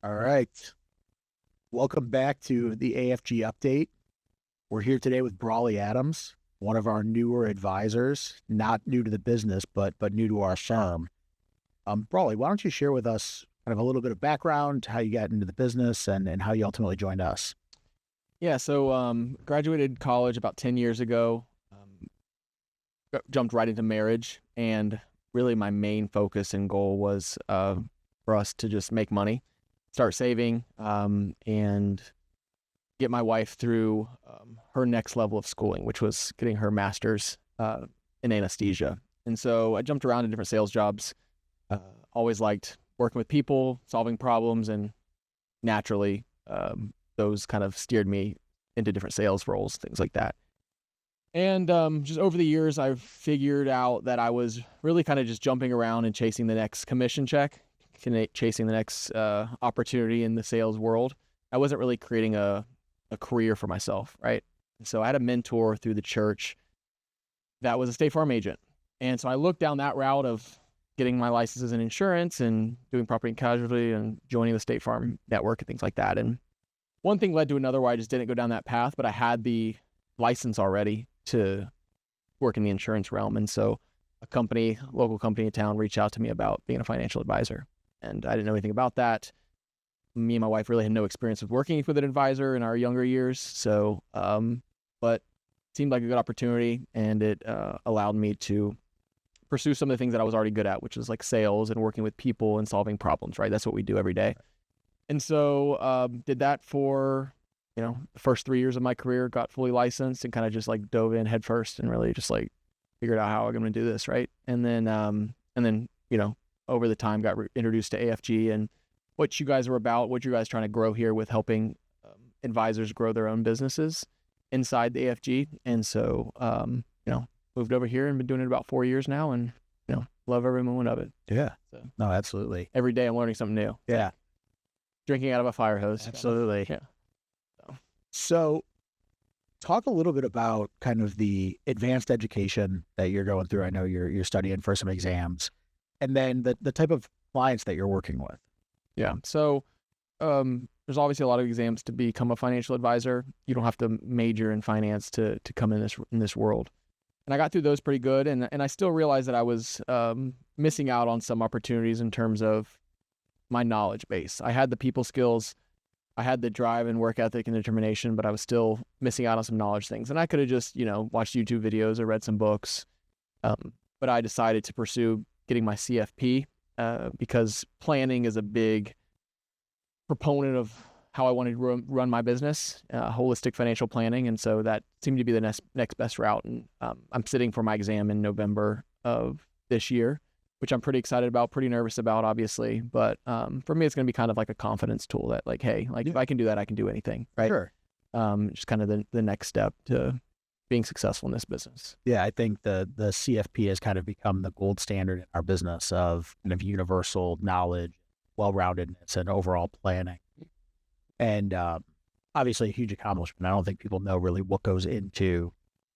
All right. Welcome back to the AFG update. We're here today with Brawley Adams, one of our newer advisors, not new to the business, but new to our firm. Brawley, why don't you share with us kind of a little bit of background, how you got into the business and how you ultimately joined us? Yeah, so graduated college about 10 years ago, jumped right into marriage, and really my main focus and goal was for us to just make money, start saving, and get my wife through her next level of schooling, which was getting her master's in anesthesia. And so I jumped around to different sales jobs, always liked working with people, solving problems, and naturally those kind of steered me into different sales roles, things like that. And just over the years, I've figured out that I was really kind of just jumping around and chasing the next commission check, chasing the next opportunity in the sales world. I wasn't really creating a career for myself, right? And so I had a mentor through the church that was a State Farm agent. And so I looked down that route of getting my licenses in insurance and doing property and casualty and joining the State Farm network and things like that. And one thing led to another where I just didn't go down that path, but I had the license already to work in the insurance realm. And so local company in town reached out to me about being a financial advisor. And I didn't know anything about that. Me and my wife really had no experience with working with an advisor in our younger years. So, but it seemed like a good opportunity, and it allowed me to pursue some of the things that I was already good at, which was like sales and working with people and solving problems, right? That's what we do every day. And so did that for, the first 3 years of my career, got fully licensed and kind of just like dove in head first and really just like figured out how I'm going to do this, right? And then, over the time got introduced to AFG and what you guys are about, what you guys trying to grow here with helping advisors grow their own businesses inside the AFG. And so, moved over here and been doing it about 4 years now, and, love every moment of it. Yeah. So No, absolutely. every day I'm learning something new. Yeah. Drinking out of a fire hose. Absolutely. Yeah. So talk a little bit about kind of the advanced education that you're going through. I know you're studying for some exams, and then the type of clients that you're working with. Yeah. So there's obviously a lot of exams to become a financial advisor. You don't have to major in finance to come in this world. And I got through those pretty good. And I still realized that I was missing out on some opportunities in terms of my knowledge base. I had the people skills, I had the drive and work ethic and determination, but I was still missing out on some knowledge things. And I could have just, watched YouTube videos or read some books. But I decided to pursue getting my CFP because planning is a big proponent of how I wanted to run my business, holistic financial planning. And so that seemed to be the next best route. And I'm sitting for my exam in November of this year, which I'm pretty excited about, pretty nervous about, obviously. But for me, it's going to be kind of like a confidence tool that like, hey, like if I can do that, I can do anything, right? Sure. Just kind of the next step to being successful in this business. Yeah, I think the CFP has kind of become the gold standard in our business of kind of universal knowledge, well-roundedness, and overall planning. And obviously a huge accomplishment. I don't think people know really what goes into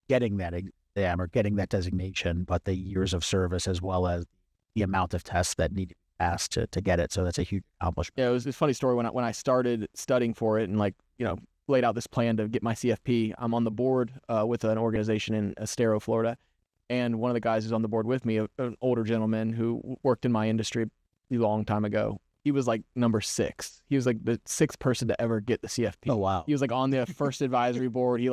getting that exam or getting that designation, but the years of service as well as the amount of tests that need to be passed to get it. So that's a huge accomplishment. Yeah, it was a funny story when I started studying for it and laid out this plan to get my CFP. I'm on the board with an organization in Estero, Florida. And one of the guys who's on the board with me, an older gentleman who worked in my industry a long time ago, he was like number 6. He was like the 6th person to ever get the CFP. Oh, wow. He was like on the first advisory board. He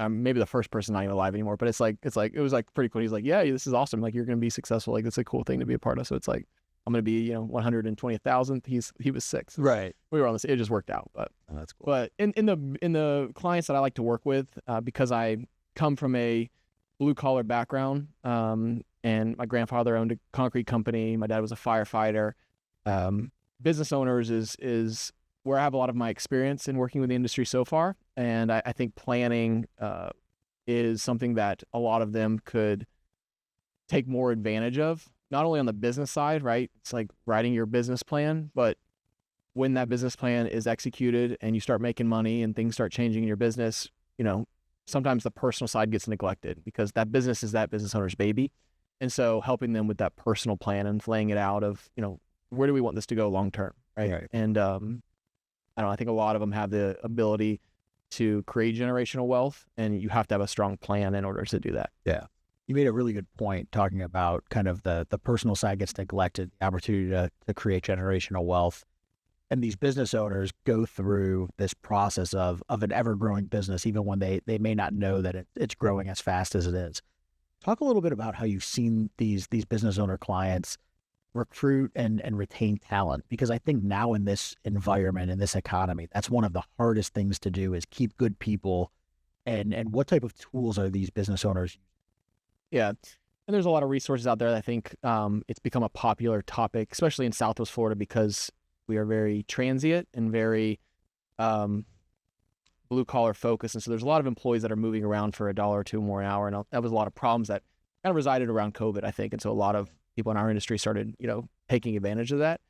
maybe the first person not even alive anymore, but it was like pretty cool. He's like, yeah, this is awesome. Like you're going to be successful. Like it's a cool thing to be a part of. So it's like, I'm going to be, 120,000th. He was 6th. Right. We were on this. It just worked out, but that's cool. But in the clients that I like to work with, because I come from a blue collar background, and my grandfather owned a concrete company. My dad was a firefighter. Business owners is where I have a lot of my experience in working with the industry so far. And I think planning is something that a lot of them could take more advantage of, not only on the business side, right? It's like writing your business plan, but when that business plan is executed and you start making money and things start changing in your business, sometimes the personal side gets neglected because that business is that business owner's baby. And so helping them with that personal plan and laying it out of, where do we want this to go long term, right? Right. And I don't know, I think a lot of them have the ability to create generational wealth, and you have to have a strong plan in order to do that. Yeah. You made a really good point talking about kind of the personal side gets neglected, the opportunity to create generational wealth. And these business owners go through this process of an ever-growing business, even when they may not know that it's growing as fast as it is. Talk a little bit about how you've seen these business owner clients recruit and retain talent, because I think now in this environment, in this economy, that's one of the hardest things to do is keep good people. And what type of tools are these business owners? Yeah. And there's a lot of resources out there that I think it's become a popular topic, especially in Southwest Florida, because we are very transient and very blue collar focused. And so there's a lot of employees that are moving around for $1 or $2 more an hour. And that was a lot of problems that kind of resided around COVID, I think. And so a lot of people in our industry started, taking advantage of that.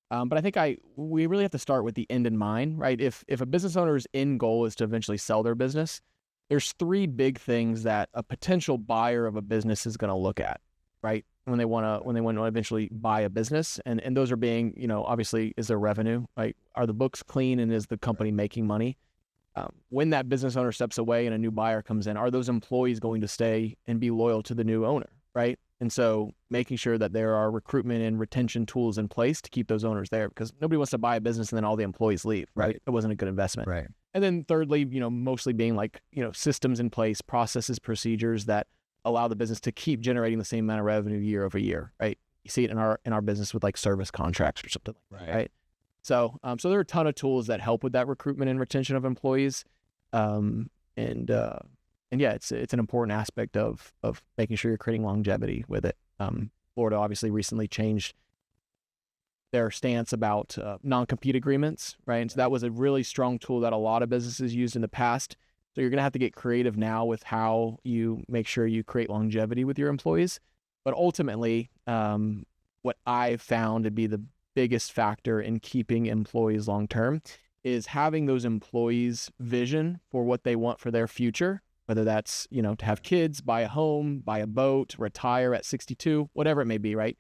But I think we really have to start with the end in mind, right? If a business owner's end goal is to eventually sell their business, there's 3 big things that a potential buyer of a business is going to look at, right? When they want to eventually buy a business, and those are being, obviously, is there revenue, right? Are the books clean, and is the company making money? When that business owner steps away and a new buyer comes in, are those employees going to stay and be loyal to the new owner, right? And so making sure that there are recruitment and retention tools in place to keep those owners there, because nobody wants to buy a business and then all the employees leave, right? It wasn't a good investment. Right. And then thirdly, mostly being like, systems in place, processes, procedures that allow the business to keep generating the same amount of revenue year over year, right? You see it in our business with like service contracts or something like that, right? So there are a ton of tools that help with that recruitment and retention of employees. And yeah, it's an important aspect of making sure you're creating longevity with it. Florida obviously recently changed their stance about non-compete agreements, right? And so that was a really strong tool that a lot of businesses used in the past. So you're going to have to get creative now with how you make sure you create longevity with your employees. But ultimately, what I've found to be the biggest factor in keeping employees long-term is having those employees' vision for what they want for their future, whether that's, to have kids, buy a home, buy a boat, retire at 62, whatever it may be, right?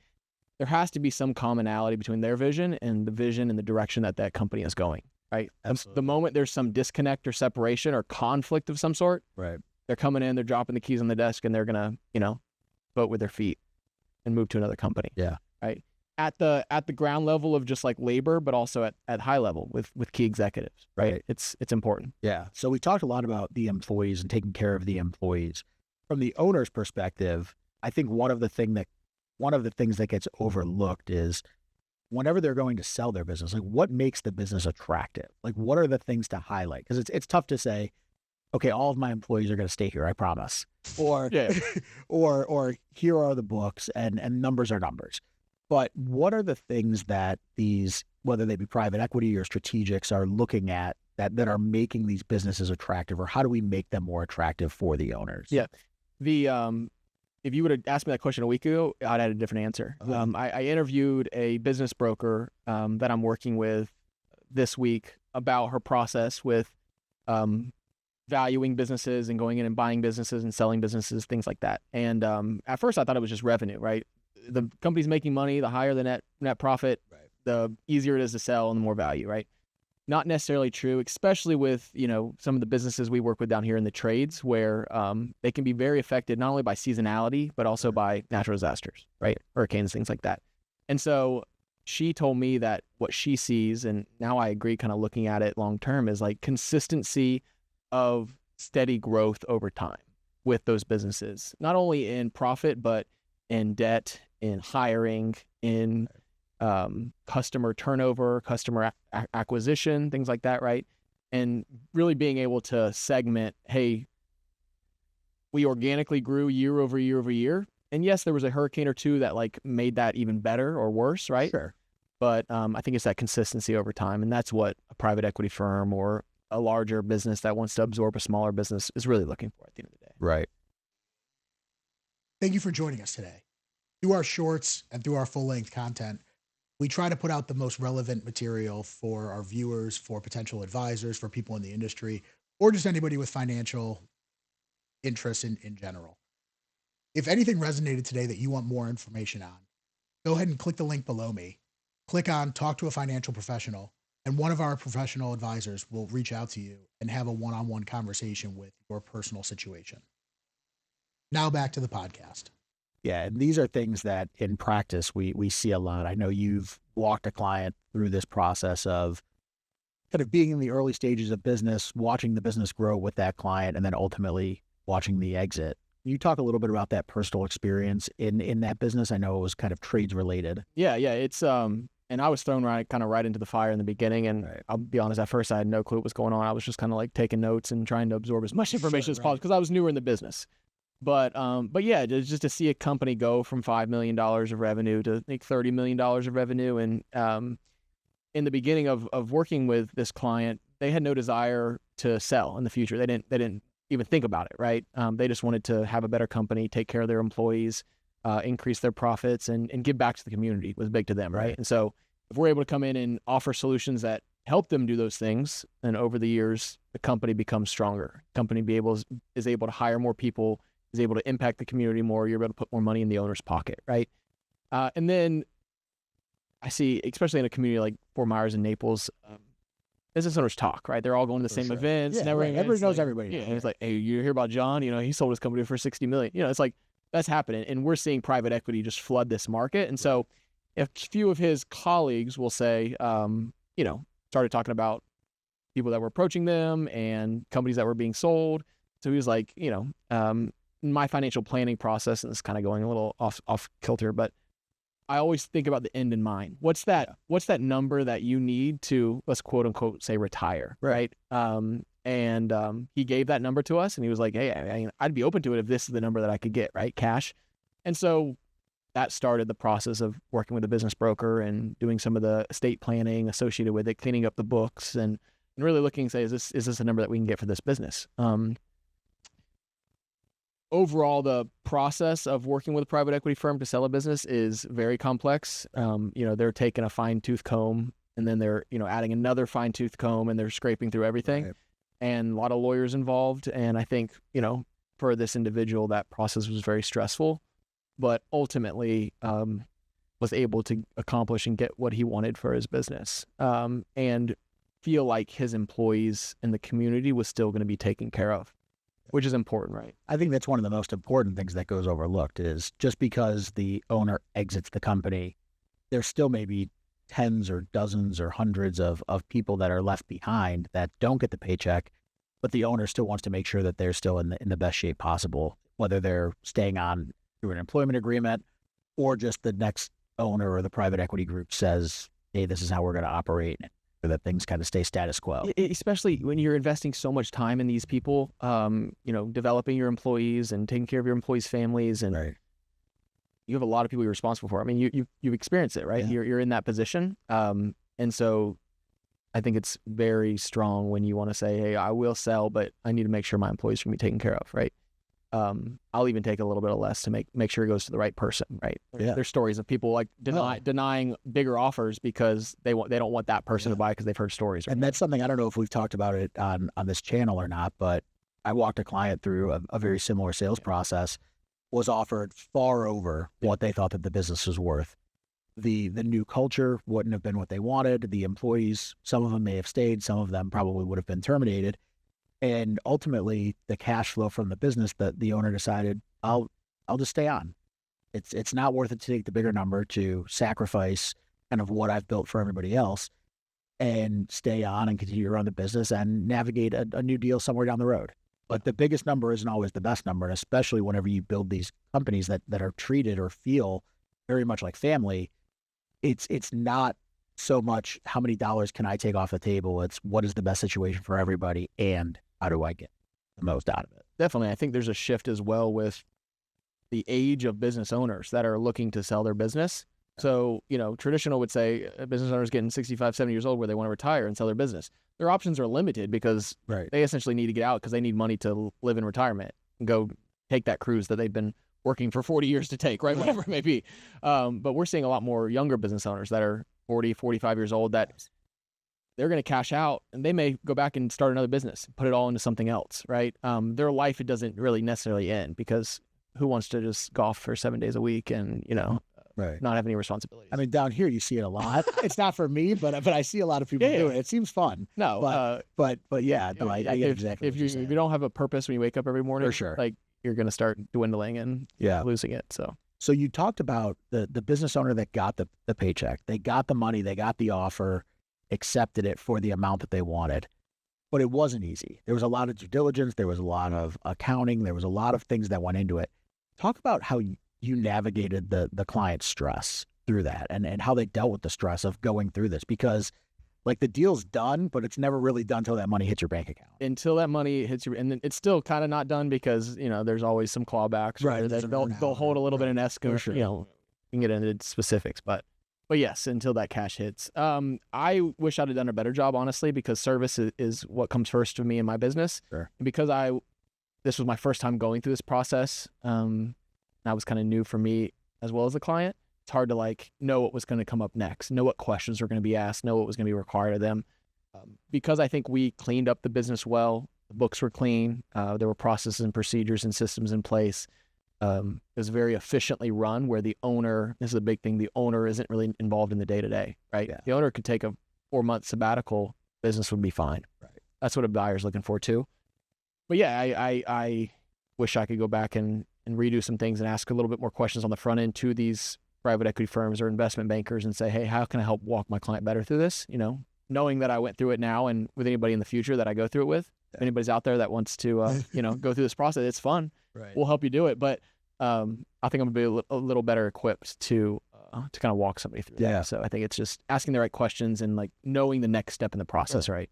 There has to be some commonality between their vision and the direction that company is going, right? Absolutely. The moment there's some disconnect or separation or conflict of some sort, Right. they're coming in, they're dropping the keys on the desk, and they're going to, vote with their feet and move to another company. Yeah. Right. At the ground level of just like labor, but also at high level with key executives, right? It's important. Yeah. So we talked a lot about the employees and taking care of the employees. From the owner's perspective, I think one of the things that gets overlooked is whenever they're going to sell their business, like what makes the business attractive? Like what are the things to highlight? Because it's tough to say, okay, all of my employees are going to stay here, I promise. Or or here are the books and numbers are numbers. But what are the things that these, whether they be private equity or strategics, are looking at that are making these businesses attractive, or how do we make them more attractive for the owners? Yeah. If you would have asked me that question a week ago, I'd had a different answer. I interviewed a business broker that I'm working with this week about her process with valuing businesses and going in and buying businesses and selling businesses, things like that. And at first I thought it was just revenue, right? The company's making money, the higher the net profit, the easier it is to sell and the more value, right? Not necessarily true, especially with, some of the businesses we work with down here in the trades where they can be very affected not only by seasonality, but also by natural disasters, right? Hurricanes, things like that. And so she told me that what she sees, and now I agree kind of looking at it long-term, is like consistency of steady growth over time with those businesses, not only in profit, but in debt, in hiring, in customer turnover, customer acquisition, things like that, right? And really being able to segment, hey, we organically grew year over year over year. And yes, there was a hurricane or two that like made that even better or worse, right? Sure. But I think it's that consistency over time. And that's what a private equity firm or a larger business that wants to absorb a smaller business is really looking for at the end of the day. Right. Thank you for joining us today. Through our shorts and through our full-length content, we try to put out the most relevant material for our viewers, for potential advisors, for people in the industry, or just anybody with financial interest in general. If anything resonated today that you want more information on, go ahead and click the link below me. click on talk to a financial professional, and one of our professional advisors will reach out to you and have a one-on-one conversation with your personal situation. Now back to the podcast. Yeah, and these are things that in practice we see a lot. I know you've walked a client through this process of kind of being in the early stages of business, watching the business grow with that client, and then ultimately watching the exit. Can you talk a little bit about that personal experience in that business? I know it was kind of trades related. Yeah. It's and I was thrown right into the fire in the beginning, and I'll be honest, at first I had no clue what was going on. I was just kind of like taking notes and trying to absorb as much information as possible because I was newer in the business. But yeah, just to see a company go from $5 million of revenue to I think $30 million of revenue. And in the beginning of working with this client, they had no desire to sell in the future. They didn't even think about it, right? They just wanted to have a better company, take care of their employees, increase their profits, and give back to the community was big to them, right? And so if we're able to come in and offer solutions that help them do those things, and over the years, the company becomes stronger. The company is able to hire more people, is able to impact the community more. You're able to put more money in the owner's pocket, right? And then I see, especially in a community like Fort Myers and Naples, business owners talk, right? They're all going to the same events. Yeah, everybody knows everybody. Yeah, it's like, hey, you hear about John? He sold his company for $60 million. It's like that's happening, and we're seeing private equity just flood this market. And so, a few of his colleagues will say, started talking about people that were approaching them and companies that were being sold. So he was like, my financial planning process, and it's kind of going a little off kilter, but I always think about the end in mind. What's that number that you need to, let's quote unquote, say retire, right? And he gave that number to us, and he was like, hey, I'd be open to it if this is the number that I could get, right? Cash. And so that started the process of working with a business broker and doing some of the estate planning associated with it, cleaning up the books, and really looking and say, is this a number that we can get for this business? Overall, the process of working with a private equity firm to sell a business is very complex. They're taking a fine-tooth comb, and then they're, adding another fine-tooth comb, and they're scraping through everything. Right. And a lot of lawyers involved. And I think, for this individual, that process was very stressful, but ultimately was able to accomplish and get what he wanted for his business, and feel like his employees and the community was still going to be taken care of, which is important, right? I think that's one of the most important things that goes overlooked is just because the owner exits the company, there's still maybe tens or dozens or hundreds of people that are left behind that don't get the paycheck, but the owner still wants to make sure that they're still in the best shape possible, whether they're staying on through an employment agreement or just the next owner or the private equity group says, hey, this is how we're going to operate, so that things kind of stay status quo. Especially when you're investing so much time in these people, developing your employees and taking care of your employees' families, and right. You have a lot of people you're responsible for. I mean, you experience it, right? Yeah. You're in that position, and so I think it's very strong when you want to say, hey, I will sell, but I need to make sure my employees can be taken care of, right? I'll even take a little bit of less to make sure it goes to the right person, right? There's stories of people like denying bigger offers because they don't want that person to buy because they've heard stories. Right? And that's something, I don't know if we've talked about it on this channel or not, but I walked a client through a very similar sales process, was offered far over what they thought that the business was worth. The new culture wouldn't have been what they wanted. The employees, some of them may have stayed, some of them probably would have been terminated. And ultimately, the cash flow from the business, that the owner decided, I'll just stay on. It's not worth it to take the bigger number to sacrifice kind of what I've built for everybody else and stay on and continue to run the business and navigate a new deal somewhere down the road. But the biggest number isn't always the best number, and especially whenever you build these companies that are treated or feel very much like family, it's not so much how many dollars can I take off the table. It's what is the best situation for everybody and how do I get the most out of it? Definitely. I think there's a shift as well with the age of business owners that are looking to sell their business. So, traditional would say a business owner is getting 65, 70 years old where they want to retire and sell their business. Their options are limited because they essentially need to get out because they need money to live in retirement and go take that cruise that they've been working for 40 years to take, right? Whatever it may be. But we're seeing a lot more younger business owners that are 40, 45 years old that they're going to cash out and they may go back and start another business, put it all into something else, right? Their life, it doesn't really necessarily end because who wants to just golf for 7 days a week and, not have any responsibilities. I mean, down here you see it a lot. It's not for me, but I see a lot of people do it. It seems fun. No, but yeah, no, I get exactly if you don't have a purpose when you wake up every morning, for sure, like you're gonna start dwindling and losing it. So you talked about the business owner that got the paycheck. They got the money, they got the offer, accepted it for the amount that they wanted. But it wasn't easy. There was a lot of due diligence. There was a lot of accounting. There was a lot of things that went into it. Talk about how you navigated the client's stress through that and how they dealt with the stress of going through this, because like the deal's done, but it's never really done until that money hits your bank account. Until that money hits your, and it's still kind of not done because, there's always some clawbacks. Right. They'll hold a little bit in escrow. Sure. We can get into specifics, but yes, until that cash hits. I wish I'd have done a better job, honestly, because service is what comes first to me in my business. Sure. And because this was my first time going through this process, that was kind of new for me as well as the client. It's hard to know what was going to come up next, know what questions were going to be asked, know what was going to be required of them. Because I think we cleaned up the business well, the books were clean, there were processes and procedures and systems in place. It was very efficiently run, where the owner, this is a big thing, the owner isn't really involved in the day-to-day, right? Yeah. The owner could take a 4-month sabbatical, business would be fine. Right. That's what a buyer's looking for too. But yeah, I wish I could go back and redo some things and ask a little bit more questions on the front end to these private equity firms or investment bankers and say, hey, how can I help walk my client better through this? Knowing that I went through it now, and with anybody in the future that I go through it with, if anybody's out there that wants to, go through this process, it's fun. Right. We'll help you do it. But I think I'm gonna be a little better equipped to kind of walk somebody through that. So I think it's just asking the right questions and knowing the next step in the process, right?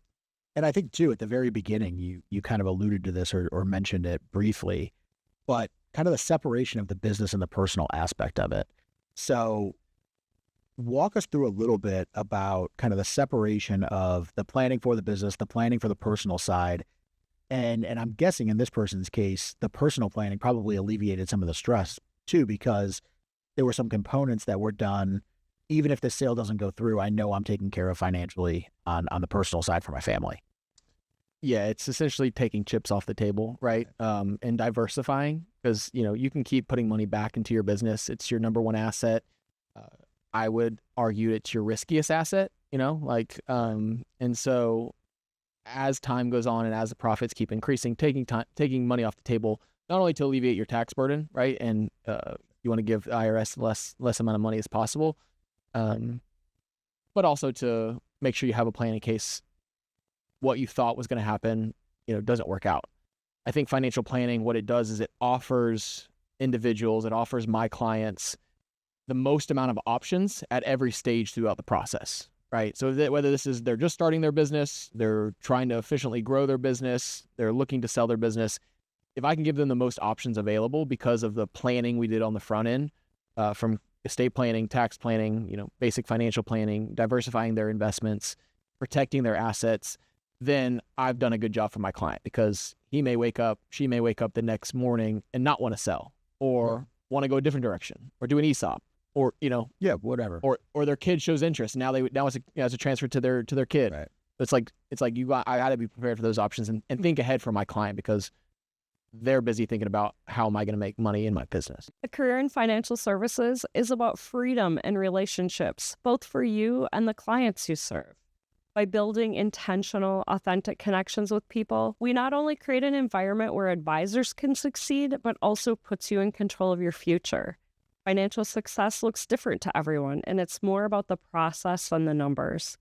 And I think too, at the very beginning, you kind of alluded to this or mentioned it briefly, but kind of the separation of the business and the personal aspect of it. So walk us through a little bit about kind of the separation of the planning for the business, the planning for the personal side. And I'm guessing in this person's case, the personal planning probably alleviated some of the stress too, because there were some components that were done. Even if the sale doesn't go through, I know I'm taken care of financially on the personal side for my family. Yeah, it's essentially taking chips off the table, right? And diversifying, because, you can keep putting money back into your business. It's your number one asset. I would argue it's your riskiest asset, and so as time goes on and as the profits keep increasing, taking money off the table, not only to alleviate your tax burden, right? And you want to give the IRS less amount of money as possible, but also to make sure you have a plan in case what you thought was going to happen, doesn't work out. I think financial planning, what it does is it offers individuals, it offers my clients the most amount of options at every stage throughout the process, right? So whether this is they're just starting their business, they're trying to efficiently grow their business, they're looking to sell their business, if I can give them the most options available because of the planning we did on the front end, from estate planning, tax planning, basic financial planning, diversifying their investments, protecting their assets, then I've done a good job for my client, because she may wake up the next morning and not want to sell, or want to go a different direction, or do an ESOP, or whatever, or their kid shows interest. Now it's a transfer to their kid. Right. It's like I got to be prepared for those options and think ahead for my client, because they're busy thinking about how am I going to make money in my business. A career in financial services is about freedom and relationships, both for you and the clients you serve. By building intentional, authentic connections with people, we not only create an environment where advisors can succeed, but also puts you in control of your future. Financial success looks different to everyone, and it's more about the process than the numbers.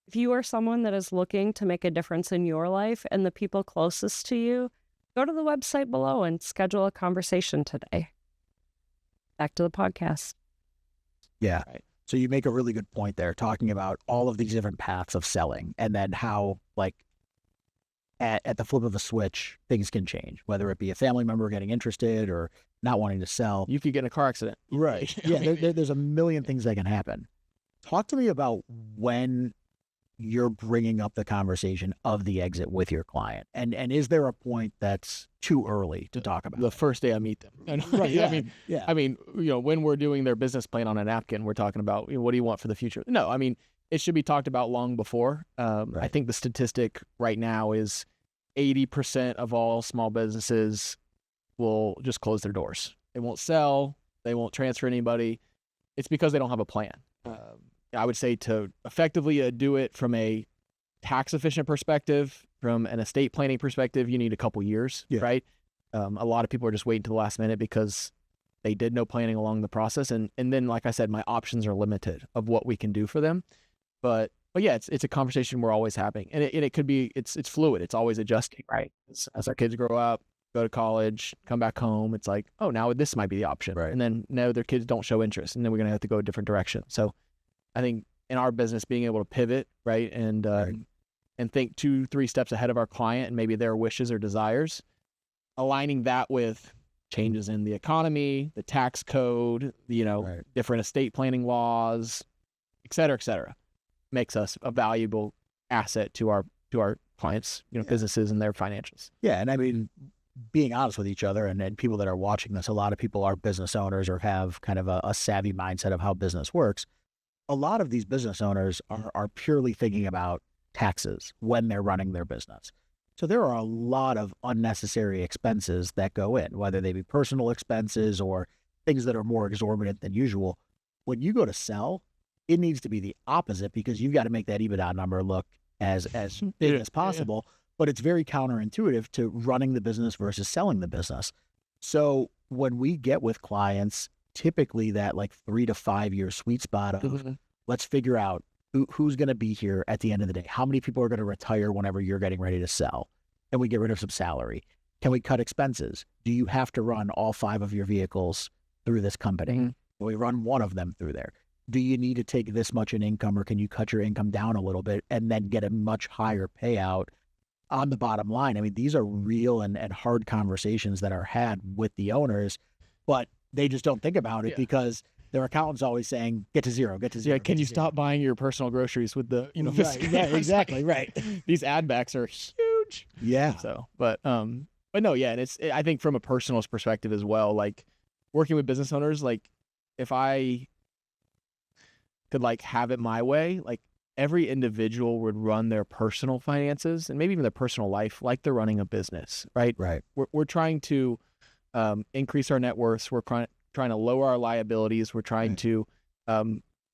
If you are someone that is looking to make a difference in your life and the people closest to you, go to the website below and schedule a conversation today. Back to the podcast. Yeah. Right. So you make a really good point there, talking about all of these different paths of selling, and then how, at the flip of a switch, things can change, whether it be a family member getting interested or not wanting to sell. You could get in a car accident. Right. Yeah, there's a million things that can happen. Talk to me about when you're bringing up the conversation of the exit with your client. And is there a point that's too early to talk about? The first day I meet them. Right. Yeah. I mean, when we're doing their business plan on a napkin, we're talking about, what do you want for the future? No, I mean, it should be talked about long before. Right. I think the statistic right now is 80% of all small businesses will just close their doors. They won't sell. They won't transfer anybody. it's because they don't have a plan. I would say to effectively do it from a tax efficient perspective, from an estate planning perspective, you need a couple years, right? A lot of people are just waiting to the last minute because they did no planning along the process. And then, like I said, my options are limited of what we can do for them. But yeah, it's a conversation we're always having. And it could be, it's fluid. It's always adjusting, right? As our kids grow up, go to college, come back home, it's like, oh, now this might be the option. Right. And then no, their kids don't show interest. And then we're going to have to go a different direction. So I think in our business, being able to pivot, right? And think 2-3 steps ahead of our client and maybe their wishes or desires, aligning that with changes in the economy, the tax code, different estate planning laws, et cetera, makes us a valuable asset to our clients, businesses and their financials. Yeah. And I mean, being honest with each other and people that are watching this, a lot of people are business owners or have kind of a savvy mindset of how business works. A lot of these business owners are purely thinking about taxes when they're running their business. So there are a lot of unnecessary expenses that go in, whether they be personal expenses or things that are more exorbitant than usual. When you go to sell, it needs to be the opposite because you've got to make that EBITDA number look as big as possible. But it's very counterintuitive to running the business versus selling the business. So when we get with clients, typically that like 3 to 5 year sweet spot of let's figure out who's going to be here at the end of the day. How many people are going to retire whenever you're getting ready to sell? Can we get rid of some salary? Can we cut expenses? Do you have to run all 5 of your vehicles through this company? Can we run one of them through there? Do you need to take this much in income or can you cut your income down a little bit and then get a much higher payout on the bottom line? I mean, these are real and hard conversations that are had with the owners, but they just don't think about it because their accountant's always saying, get to zero. Yeah, can you stop buying your personal groceries with the, right, exactly, right. These ad backs are huge. Yeah. So, but no, yeah, and I think from a personal perspective as well, like working with business owners, like if I could like have it my way, like every individual would run their personal finances and maybe even their personal life like they're running a business, right? Right. We're trying to increase our net worths. We're trying to lower our liabilities. We're trying to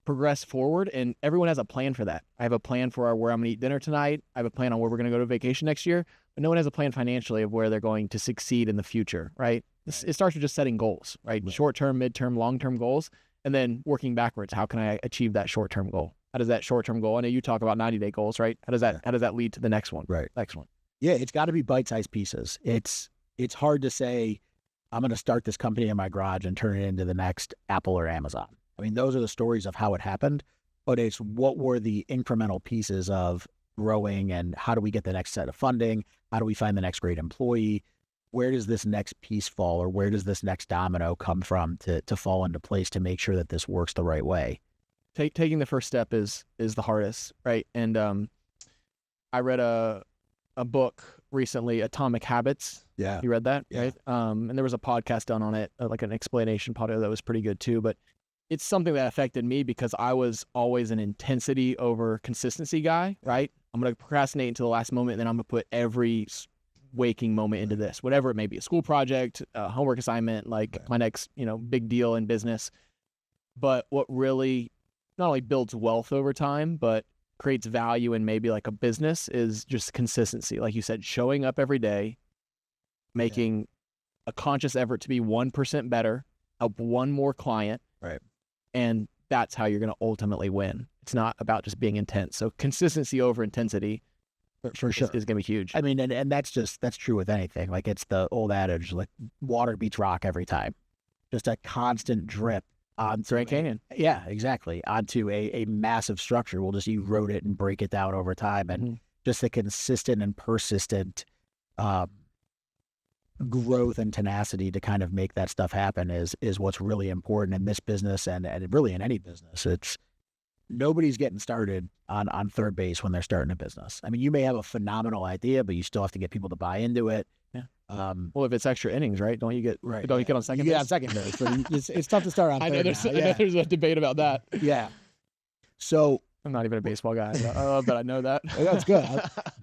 progress forward, and everyone has a plan for that. I have a plan for where I'm going to eat dinner tonight. I have a plan on where we're going to go to vacation next year, but no one has a plan financially of where they're going to succeed in the future, right? It starts with just setting goals, right? Short-term, mid-term, long-term goals, and then working backwards. How can I achieve that short-term goal? How does that short-term goal? I know you talk about 90-day goals, right? How does that lead to the next one? Right. Next one. Yeah, it's got to be bite-sized pieces. It's hard to say, I'm going to start this company in my garage and turn it into the next Apple or Amazon. I mean, those are the stories of how it happened, but it's what were the incremental pieces of growing and how do we get the next set of funding? How do we find the next great employee? Where does this next piece fall or where does this next domino come from to fall into place to make sure that this works the right way? Taking the first step is the hardest, right? And I read a book recently, Atomic Habits. Yeah. You read that? Yeah. Right. And there was a podcast done on it, like an explanation podcast that was pretty good too. But it's something that affected me because I was always an intensity over consistency guy, right? I'm going to procrastinate until the last moment, and then I'm going to put every waking moment into this, whatever it may be, a school project, a homework assignment, like my next, big deal in business. But what really not only builds wealth over time, but creates value in maybe like a business is just consistency. Like you said, showing up every day, making a conscious effort to be 1% better, help one more client. Right. And that's how you're going to ultimately win. It's not about just being intense. So consistency over intensity for sure is going to be huge. I mean, and that's true with anything. Like it's the old adage, like water beats rock every time. Just a constant drip onto Grand Canyon. Yeah, exactly. Onto a massive structure. We'll just erode it and break it down over time. And just the consistent and persistent growth and tenacity to kind of make that stuff happen is what's really important in this business and really in any business. It's nobody's getting started on third base when they're starting a business. I mean, you may have a phenomenal idea, but you still have to get people to buy into it. Yeah. Well, if it's extra innings, right? Don't you get on second base? Yeah, second base. But it's tough to start on third. I know there's a debate about that. Yeah. So I'm not even a baseball guy, but I know that. That's good.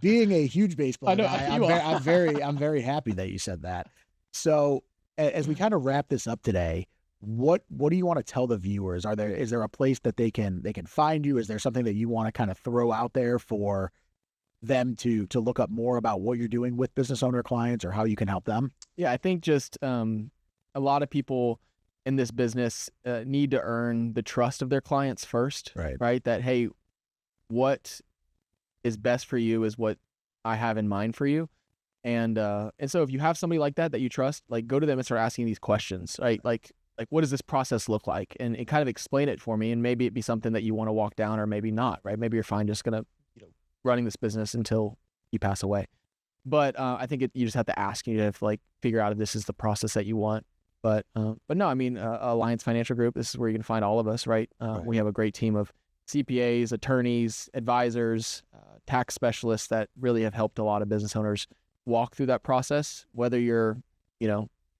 Being a huge baseball guy, I'm I'm very happy that you said that. So as we kind of wrap this up today, what do you want to tell the viewers? Is there a place that they can find you? Is there something that you want to kind of throw out there for them to look up more about what you're doing with business owner clients or how you can help them? Yeah, I think just a lot of people in this business need to earn the trust of their clients first, right? That, hey, what is best for you is what I have in mind for you. And so if you have somebody like that you trust, like, go to them and start asking these questions, right? Like what does this process look like? And kind of explain it for me. And maybe it be something that you want to walk down, or maybe not, right? Maybe you're fine just gonna, running this business until you pass away. But I think you just have to ask, and you have to like figure out if this is the process that you want. But no, I mean, Alliance Financial Group, this is where you can find all of us, right? We have a great team of CPAs, attorneys, advisors, tax specialists that really have helped a lot of business owners walk through that process, whether you're,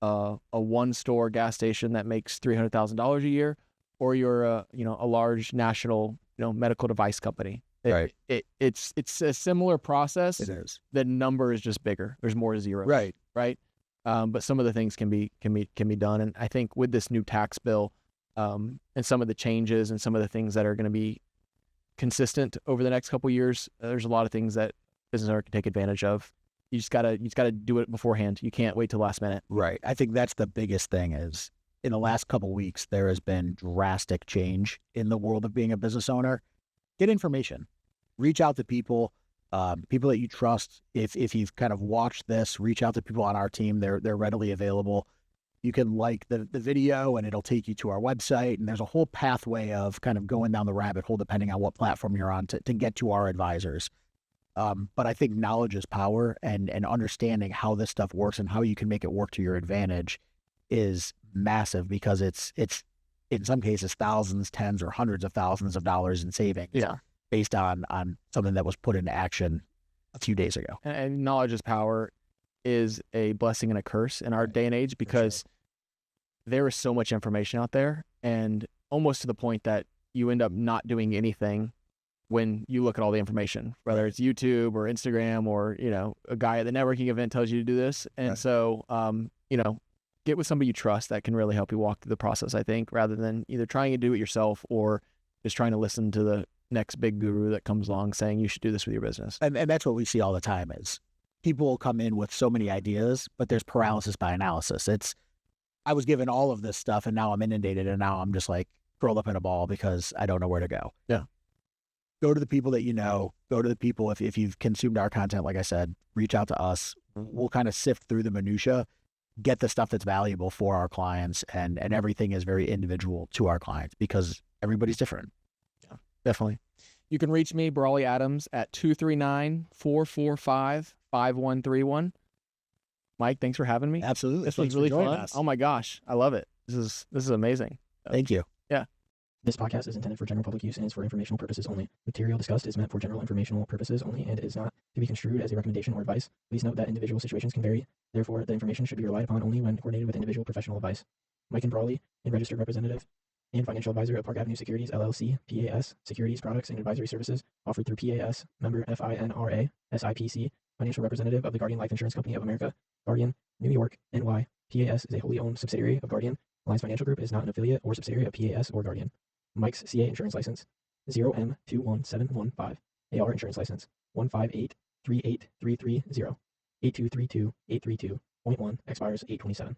a one-store gas station that makes $300,000 a year, or you're a large national, medical device company. It's a similar process. It is. The number is just bigger. There's more zeros. Right. But some of the things can be done. And I think with this new tax bill, and some of the changes and some of the things that are going to be consistent over the next couple of years, there's a lot of things that business owner can take advantage of. You just gotta do it beforehand. You can't wait till last minute. Right. I think that's the biggest thing is, in the last couple of weeks, there has been drastic change in the world of being a business owner. Get information, reach out to people that you trust. If you've kind of watched this, reach out to people on our team. They're readily available. You can like the video and it'll take you to our website. And there's a whole pathway of kind of going down the rabbit hole, depending on what platform you're on, to get to our advisors. But I think knowledge is power, and understanding how this stuff works and how you can make it work to your advantage is massive, because it's in some cases thousands, tens, or hundreds of thousands of dollars in savings. Yeah. Based on something that was put into action a few days ago. And knowledge is power is a blessing and a curse in our day and age, because there is so much information out there, and almost to the point that you end up not doing anything when you look at all the information, whether it's YouTube or Instagram, or, a guy at the networking event tells you to do this. And so, get with somebody you trust that can really help you walk through the process, I think, rather than either trying to do it yourself or just trying to listen to the next big guru that comes along saying you should do this with your business. And that's what we see all the time is people will come in with so many ideas, but there's paralysis by analysis. I was given all of this stuff and now I'm inundated, and now I'm just like curled up in a ball because I don't know where to go. Yeah. Go to the people that you know. Go to the people, if you've consumed our content, like I said, reach out to us. We'll kind of sift through the minutia, get the stuff that's valuable for our clients, and everything is very individual to our clients because everybody's different. Yeah, definitely. You can reach me, Brawley Adams, at 239-445-5131. Mike, thanks for having me. Absolutely. This was really fun. Oh my gosh, I love it. This is amazing. Thank you. Yeah. This podcast is intended for general public use and is for informational purposes only. Material discussed is meant for general informational purposes only and is not to be construed as a recommendation or advice. Please note that individual situations can vary. Therefore, the information should be relied upon only when coordinated with individual professional advice. Mike and Brawley, a registered representative and financial advisor at Park Avenue Securities, LLC, PAS, securities products and advisory services offered through PAS, member FINRA, SIPC, financial representative of the Guardian Life Insurance Company of America, Guardian, New York, NY. PAS is a wholly owned subsidiary of Guardian. Alliance Financial Group is not an affiliate or subsidiary of PAS or Guardian. Mike's CA insurance license 0M21715. AR insurance license 158383330. 8232-832.1 expires 8/27.